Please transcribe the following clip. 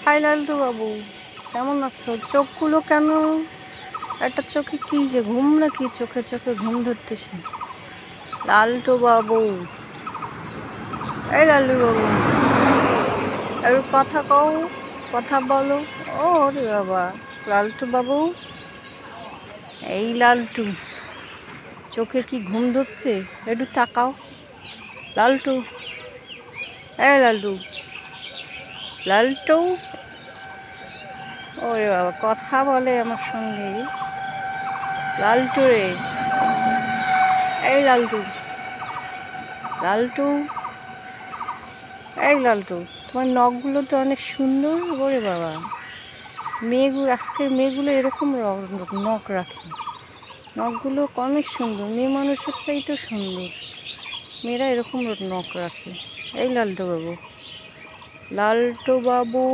High লালটু বাবু, কেমন আছো? চোখগুলো কেন? একটা চোখে কি যে ঘুম নাকি? চোখে চোখে ঘুম ধরতেছে। লালটু বাবু, এই লালটু বাবু, একটু কথা কও, কথা বলো। ও রে বাবা, লালটু বাবু, এই লালটু, চোখে কি ঘুম ধরছে? একটু তাকাও লালটু, এই লালটু, লালটু, ওরে বাবা কথা বলে আমার সঙ্গে। লালটু রে, এই লালটু, লালটু, এই লালটু, তোমার নখগুলো তো অনেক সুন্দর। ওরে বাবা, মেয়েগুলো, আজকের মেয়েগুলো এরকম নখ রাখে, নখগুলো অনেক সুন্দর, মেয়ে মানুষের চাইতেও সুন্দর। মেয়েরা এরকম নখ রাখে। এই লালটু বাবু, লালটু বাবু।